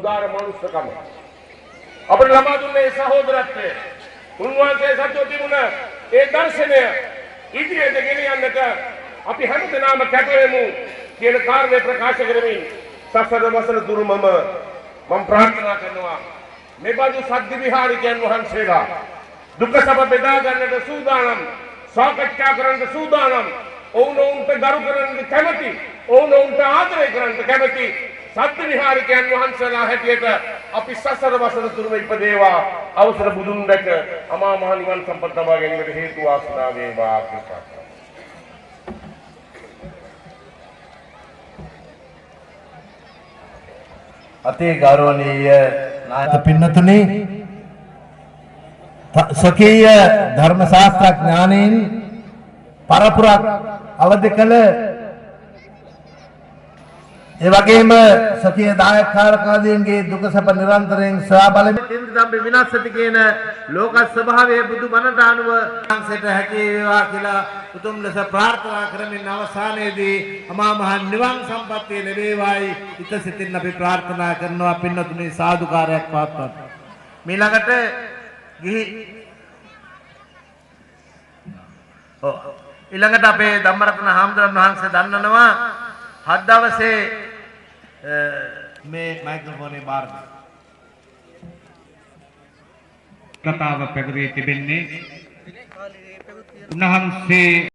උදාර මනුස්සකම. අපිට ලබා දුන්නේ සහෝදරත්වය. උන්වහන්සේ සත්‍යෝ තිබුණ ඒ දර්ශනය ඉදිරියට ගෙන යන්නට අපි හැමදෙනාම කැප වෙමු කියන කාරණේ ප්‍රකාශ කරමින් සසර වසර දුරු මම ප්‍රාර්ථනා කරනවා මේ බඳු සද්දි විහාරිකයන් වහන්සේලා දුක සබ බෙදා ගන්නට සූදානම්, සාකච්ඡා කරන්නට සූදානම්, ඔවුන්ට ගරු කරන්නට කැමැති, ඔවුන්ට ආදරය කරන්නට කැමැති සද්දි විහාරිකයන් වහන්සේලා හැටියට අපි සසර වසර තුරුම ඉපදේවා. අවසර බුදුන් දැක අමා මහ නිවන් සම්පත ලබා ගැනීමට හේතු වාසනා වේවා. අති ගෞරවනීය නායක පින්නතුනි, සකීය ධර්ම ශාස්ත්‍රඥානීන් පරපුරක් අවදි කළ ඒ වගේම සකීය දායකකාරකාදීන්ගේ දුක සැප නිරන්තරයෙන් සොයා බලමින් තින්දම්බේ විනාශති කියන ලෝක ස්වභාවයේ බුදු බණට අනුව සංසයට හැකි වේවා කියලා උතුම් ලෙස ප්‍රාර්ථනා කරමින් අවසානයේදී අමා මහ නිවන් සම්පත්තිය ලැබේවායි හිත සිතින් අපි ප්‍රාර්ථනා කරනවා. පින්නතුනි සාදුකාරයක් පවත්වන්න. ඊළඟට ඊළඟට අපේ ධම්මරත්න හාමුදුරන් වහන්සේ දන්නනවා 7 දවසේ මේ මයික්‍රොෆෝනේ බාර කතාව පැවරී තිබෙන්නේ උන්වහන්සේ